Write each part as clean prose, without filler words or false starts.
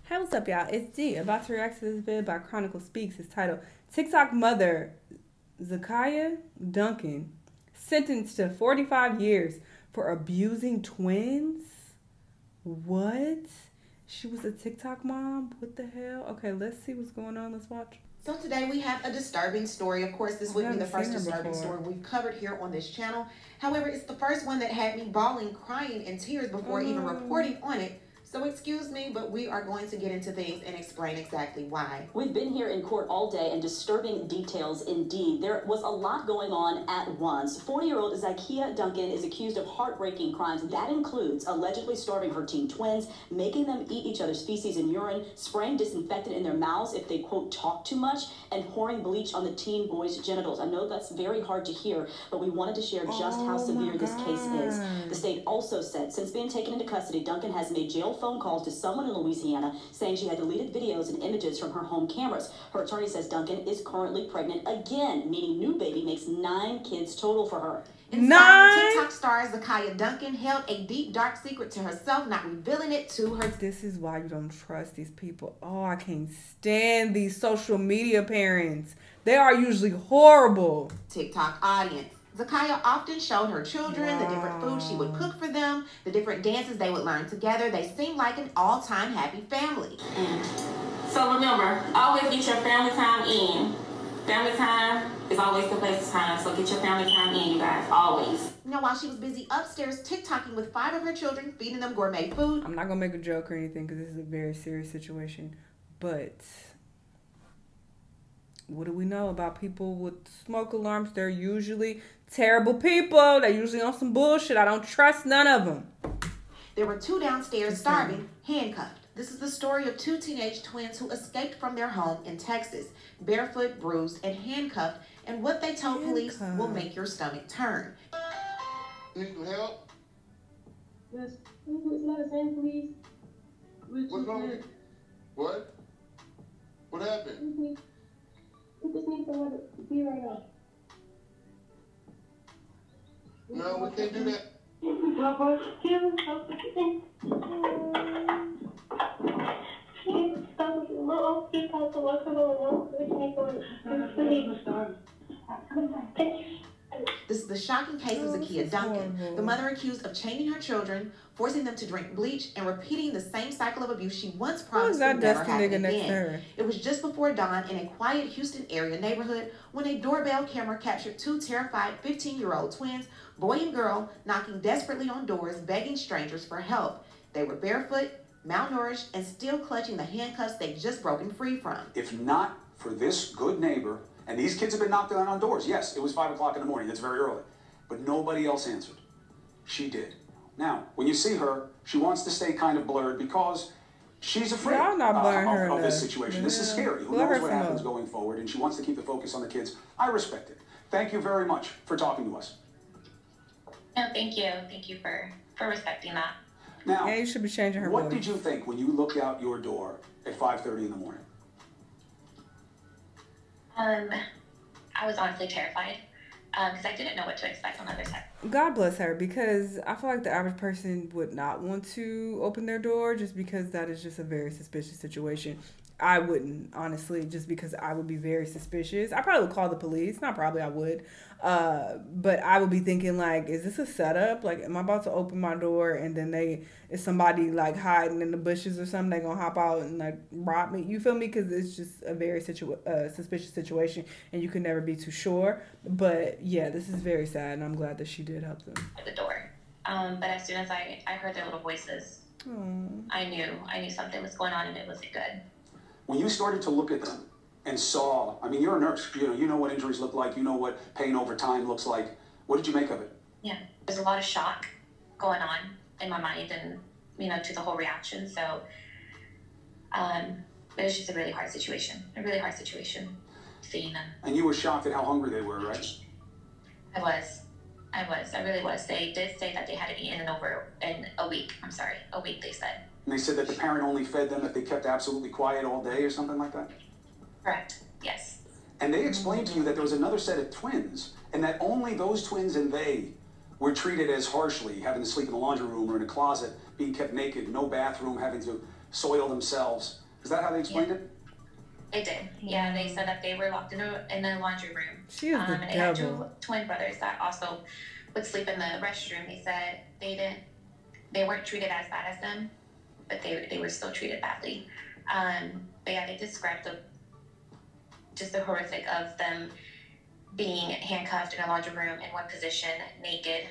Hey, what's up, y'all? It's D. About to react to this video by Chronicle Speaks. It's titled TikTok Mother Zakiya Duncan sentenced to 45 years for abusing twins. What? She was a TikTok mom? What the hell? Okay, let's see what's going on. Let's watch. So today we have a disturbing story. Of course, this would be the first disturbing story we've covered here on this channel. However, it's the first one that had me bawling, crying in tears before even reporting on it. So excuse me, but we are going to get into things and explain exactly why. We've been here in court all day, and disturbing details indeed. There was a lot going on at once. 40-year-old Zakiya Duncan is accused of heartbreaking crimes. That includes allegedly starving her teen twins, making them eat each other's feces and urine, spraying disinfectant in their mouths if they, quote, talk too much, and pouring bleach on the teen boys' genitals. I know that's very hard to hear, but we wanted to share just how severe this case is. The state also said since being taken into custody, Duncan has made jail phone calls to someone in Louisiana saying she had deleted videos and images from her home cameras. Her attorney says Duncan is currently pregnant again, meaning new baby makes 9 kids total for her. TikTok star Zakiya Duncan held a deep, dark secret to herself, not revealing it to her. This is why you don't trust these people. Oh, I can't stand these social media parents. They are usually horrible. TikTok audience. Zakiya often showed her children the different foods she would cook for them, the different dances they would learn together. They seemed like an all-time happy family. So remember, always get your family time in. Family time is always the best time, so get your family time in, you guys, always. Now, while she was busy upstairs TikToking with 5 of her children, feeding them gourmet food. I'm not going to make a joke or anything because this is a very serious situation, but what do we know about people with smoke alarms? They're usually terrible people. They're usually on some bullshit. I don't trust none of them. There were 2 downstairs starving, handcuffed. This is the story of 2 teenage twins who escaped from their home in Texas, barefoot, bruised, and handcuffed, and what they told police will make your stomach turn. Need some help? Yes. Can you put medicine, please? What's wrong? What? What happened? We just need someone to be right now. No, we can't do that. Papa, can help me? This is the shocking case of Zakiya Duncan, the mother accused of chaining her children, forcing them to drink bleach, and repeating the same cycle of abuse she once promised would never happen again. It was just before dawn in a quiet Houston area neighborhood when a doorbell camera captured 2 terrified 15-year-old twins, boy and girl, knocking desperately on doors, begging strangers for help. They were barefoot, malnourished, and still clutching the handcuffs they'd just broken free from. If not for this good neighbor, and these kids have been knocked down on doors. Yes, it was 5 o'clock in the morning. That's very early. But nobody else answered. She did. Now, when you see her, she wants to stay kind of blurred because she's afraid of this situation. This is scary. Who knows what happens going forward? And she wants to keep the focus on the kids. I respect it. Thank you very much for talking to us. No, thank you. Thank you for respecting that. Now, yeah, you should be changing her what did you think when you looked out your door at 5:30 in the morning? I was honestly terrified because I didn't know what to expect on the other side. God bless her, because I feel like the average person would not want to open their door just because that is just a very suspicious situation. I wouldn't, honestly, just because I would be very suspicious. I probably would call the police. Not probably, I would. But I would be thinking, like, is this a setup? Like, am I about to open my door and then is somebody, like, hiding in the bushes or something? They gonna hop out and, like, rob me? You feel me? Because it's just a very suspicious situation and you can never be too sure. But, yeah, this is very sad, and I'm glad that she did help them. At the door. But as soon as I heard their little voices, I knew something was going on and it wasn't good. When you started to look at them and saw, I mean, you're a nurse, you know what injuries look like, you know what pain over time looks like. What did you make of it? Yeah, there's a lot of shock going on in my mind and, to the whole reaction. So, it was just a really hard situation, seeing them. And you were shocked at how hungry they were, right? I really was. They did say that they hadn't eaten in a week, they said. And they said that the parent only fed them if they kept absolutely quiet all day or something like that? Correct, yes. And they explained to you that there was another set of twins, and that only those twins and they were treated as harshly, having to sleep in the laundry room or in a closet, being kept naked, no bathroom, having to soil themselves. Is that how they explained it? They did. Yeah, they said that they were locked in a laundry room. She is the and they had two twin brothers that also would sleep in the restroom. They said they weren't treated as bad as them, but they were still treated badly. But yeah, they described just the horrific of them being handcuffed in a laundry room in one position, naked,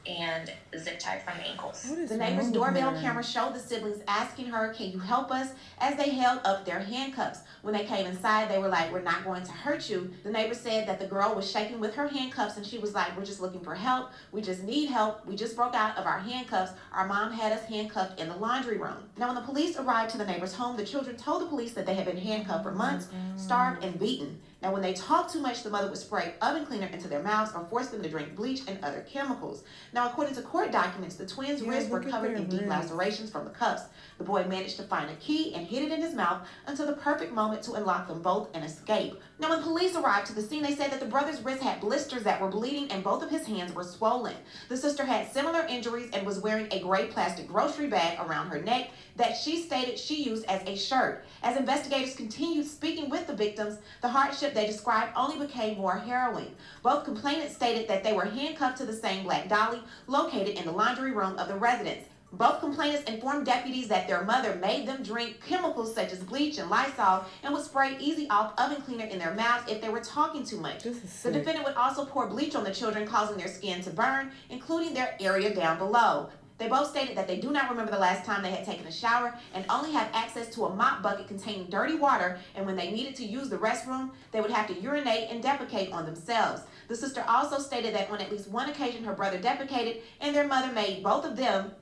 and zip tied from the ankles. The neighbor's doorbell camera showed the siblings asking her, "Can you help us?" as they held up their handcuffs. When they came inside, they were like, "We're not going to hurt you." The neighbor said that the girl was shaking with her handcuffs, and she was like, "We're just looking for help. We just need help. We just broke out of our handcuffs. Our mom had us handcuffed in the laundry room." Now, when the police arrived to the neighbor's home, the children told the police that they had been handcuffed for months, starved, and beaten. Now, when they talked too much, the mother would spray oven cleaner into their mouths or force them to drink bleach and other chemicals. Now, according to court documents, the twins' wrists were covered in deep lacerations from the cuffs. The boy managed to find a key and hid it in his mouth until the perfect moment to unlock them both and escape. Now, when police arrived to the scene, they said that the brother's wrists had blisters that were bleeding and both of his hands were swollen. The sister had similar injuries and was wearing a gray plastic grocery bag around her neck that she stated she used as a shirt. As investigators continued speaking with the victims, the hardship they described only became more harrowing. Both complainants stated that they were handcuffed to the same black dolly located in the laundry room of the residence. Both complainants informed deputies that their mother made them drink chemicals such as bleach and Lysol and would spray Easy Off oven cleaner in their mouths if they were talking too much. The defendant would also pour bleach on the children, causing their skin to burn, including their area down below. They both stated that they do not remember the last time they had taken a shower and only have access to a mop bucket containing dirty water, and when they needed to use the restroom, they would have to urinate and defecate on themselves. The sister also stated that on at least one occasion her brother defecated and their mother made both of them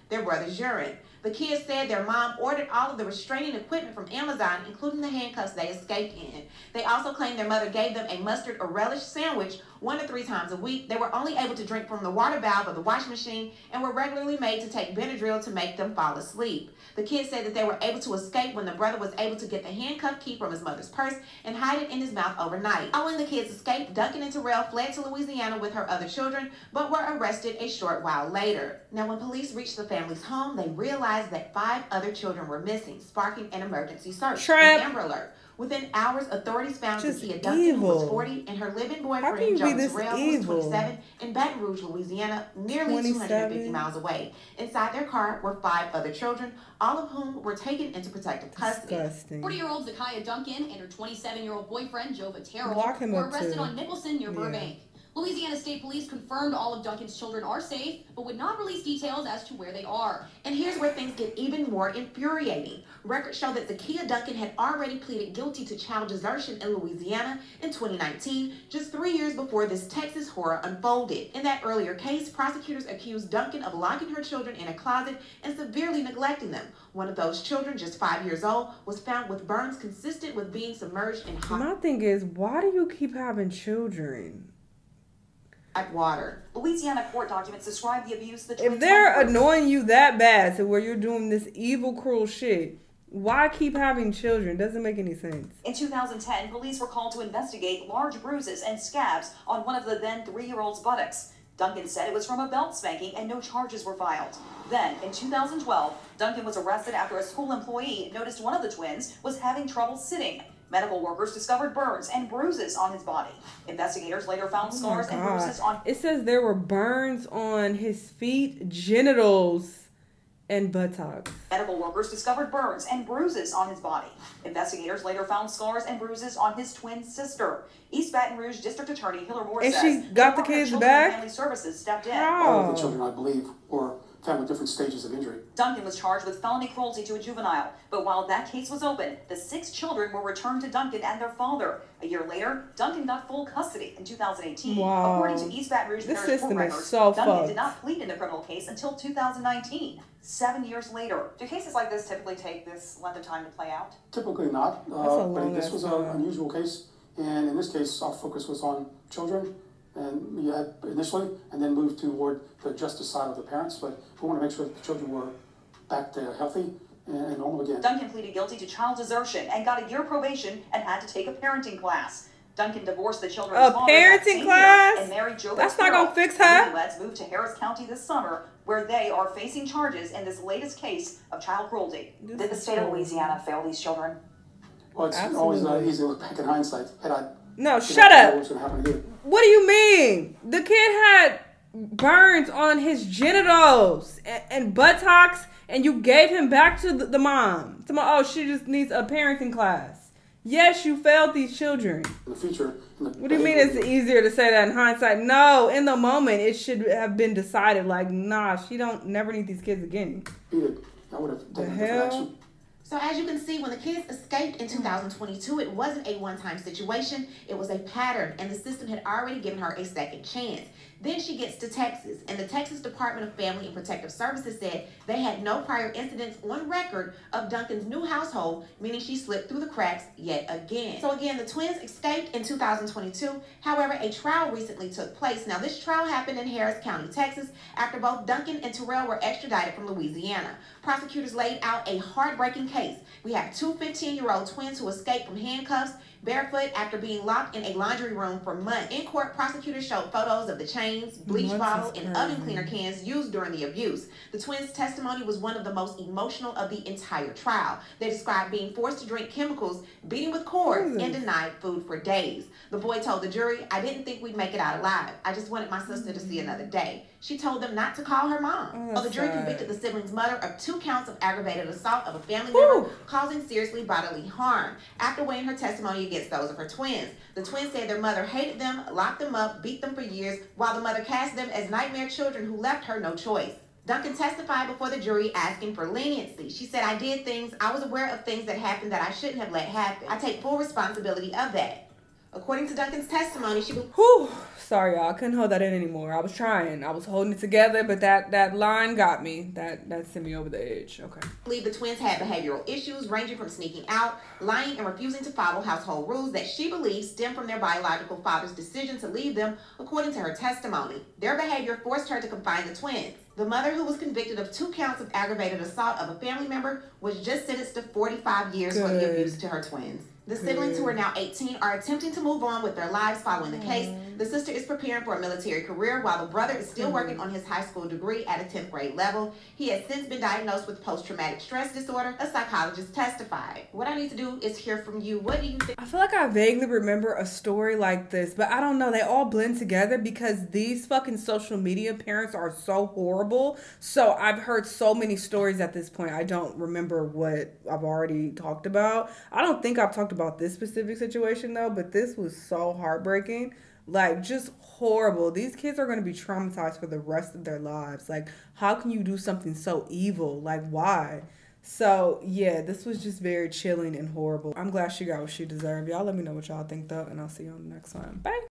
their brother's urine. The kids said their mom ordered all of the restraining equipment from Amazon, including the handcuffs they escaped in. They also claimed their mother gave them a mustard or relish sandwich 1 to 3 times a week. They were only able to drink from the water valve of the washing machine and were regularly made to take Benadryl to make them fall asleep. The kids said that they were able to escape when the brother was able to get the handcuff key from his mother's purse and hide it in his mouth overnight. Following the kids' escape, Duncan and Terrell fled to Louisiana with her other children, but were arrested a short while later. Now, when police reached the family's home, they realized that 5 other children were missing, sparking an emergency search. An Amber Alert. Within hours, authorities found Zakia Duncan, who was 40, and her live-in boyfriend, Joe Terrell, who was 27, in Baton Rouge, Louisiana, nearly 250 miles away. Inside their car were 5 other children, all of whom were taken into protective custody. 40-year-old Zakia Duncan and her 27-year-old boyfriend, Joe Terrell, were arrested on Nicholson near Burbank. Louisiana State Police confirmed all of Duncan's children are safe, but would not release details as to where they are. And here's where things get even more infuriating. Records show that Zakia Duncan had already pleaded guilty to child desertion in Louisiana in 2019, just 3 years before this Texas horror unfolded. In that earlier case, prosecutors accused Duncan of locking her children in a closet and severely neglecting them. One of those children, just 5 years old, was found with burns consistent with being submerged in hot... My thing is, why do you keep having children? Water. Louisiana court documents describe the abuse the if they're annoying you that bad to where you're doing this evil, cruel shit, why keep having children? Doesn't make any sense. In 2010, police were called to investigate large bruises and scabs on one of the then 3-year-old's buttocks. Duncan said it was from a belt spanking and no charges were filed. Then, in 2012, Duncan was arrested after a school employee noticed one of the twins was having trouble sitting. Medical workers discovered burns and bruises on his body. Investigators later found scars and bruises on... It says there were burns on his feet, genitals, and buttocks. Medical workers discovered burns and bruises on his body. Investigators later found scars and bruises on his twin sister. East Baton Rouge District Attorney Hiller Moore says... And she got the kids back? Family Services stepped in. All of the children, I believe, were found with different stages of injury. Duncan was charged with felony cruelty to a juvenile, but while that case was open, the 6 children were returned to Duncan and their father. A year later, Duncan got full custody in 2018. Wow. According to East Baton Rouge Parish court records, Duncan did not plead in the criminal case until 2019, 7 years later. Do cases like this typically take this length of time to play out? Typically not, but this was an unusual case, and in this case, our focus was on children. And we had initially, and then moved toward the justice side of the parents, but we want to make sure that the children were back to healthy and normal again. Duncan pleaded guilty to child desertion and got a year probation and had to take a parenting class. Duncan divorced the children's father parenting class and married Joe. That's not gonna fix her. Let's move to Harris County this summer. where they are facing charges in this latest case of child cruelty. Did the state of Louisiana fail these children? Well, it's always not easy to look back in hindsight. No, shut up. What do you mean? The kid had burns on his genitals and buttocks, and you gave him back to the mom. Oh, she just needs a parenting class. Yes, you failed these children. In the future. What do you mean it's easier to say that in hindsight? No, in the moment, it should have been decided like, nah, she don't never need these kids again. I would have taken different action. So as you can see, when the kids escaped in 2022, it wasn't a one-time situation. It was a pattern, and the system had already given her a second chance. Then she gets to Texas, and the Texas Department of Family and Protective Services said they had no prior incidents on record of Duncan's new household, meaning she slipped through the cracks yet again. So again, the twins escaped in 2022. However, a trial recently took place. Now, this trial happened in Harris County, Texas, after both Duncan and Terrell were extradited from Louisiana. Prosecutors laid out a heartbreaking case. We have two 15-year-old twins who escaped from handcuffs, barefoot, after being locked in a laundry room for months. In court, prosecutors showed photos of the chains, bleach bottle, and oven cleaner cans used during the abuse. The twins' testimony was one of the most emotional of the entire trial. They described being forced to drink chemicals, beating with cords, and denied food for days. The boy told the jury, "I didn't think we'd make it out alive. I just wanted my sister to see another day." She told them not to call her mom. The jury convicted the siblings' mother of 2 counts of aggravated assault of a family member causing seriously bodily harm, after weighing her testimony against those of her twins. The twins said their mother hated them, locked them up, beat them for years, while the mother cast them as nightmare children who left her no choice. Duncan testified before the jury asking for leniency. She said, "I did things, I was aware of things that happened that I shouldn't have let happen. I take full responsibility of that." According to Duncan's testimony, she... Sorry, y'all. I couldn't hold that in anymore. I was trying. I was holding it together, but that line got me. That sent me over the edge. Okay. Believe the twins had behavioral issues ranging from sneaking out, lying, and refusing to follow household rules that she believes stem from their biological father's decision to leave them, according to her testimony. Their behavior forced her to confine the twins. The mother, who was convicted of 2 counts of aggravated assault of a family member, was just sentenced to 45 years for the abuse to her twins. The siblings, who are now 18, are attempting to move on with their lives following the case. The sister is preparing for a military career, while the brother is still working on his high school degree at a 10th grade level. He has since been diagnosed with post-traumatic stress disorder, a psychologist testified. What I need to do is hear from you. What do you think? I feel like I vaguely remember a story like this, but I don't know. They all blend together because these fucking social media parents are so horrible. So I've heard so many stories at this point. I don't remember what I've already talked about. I don't think I've talked about this specific situation though, but this was so heartbreaking. Like, just horrible. These kids are going to be traumatized for the rest of their lives. Like, how can you do something so evil? Like, why? So, yeah, this was just very chilling and horrible. I'm glad she got what she deserved. Y'all let me know what y'all think, though, and I'll see you on the next one. Bye.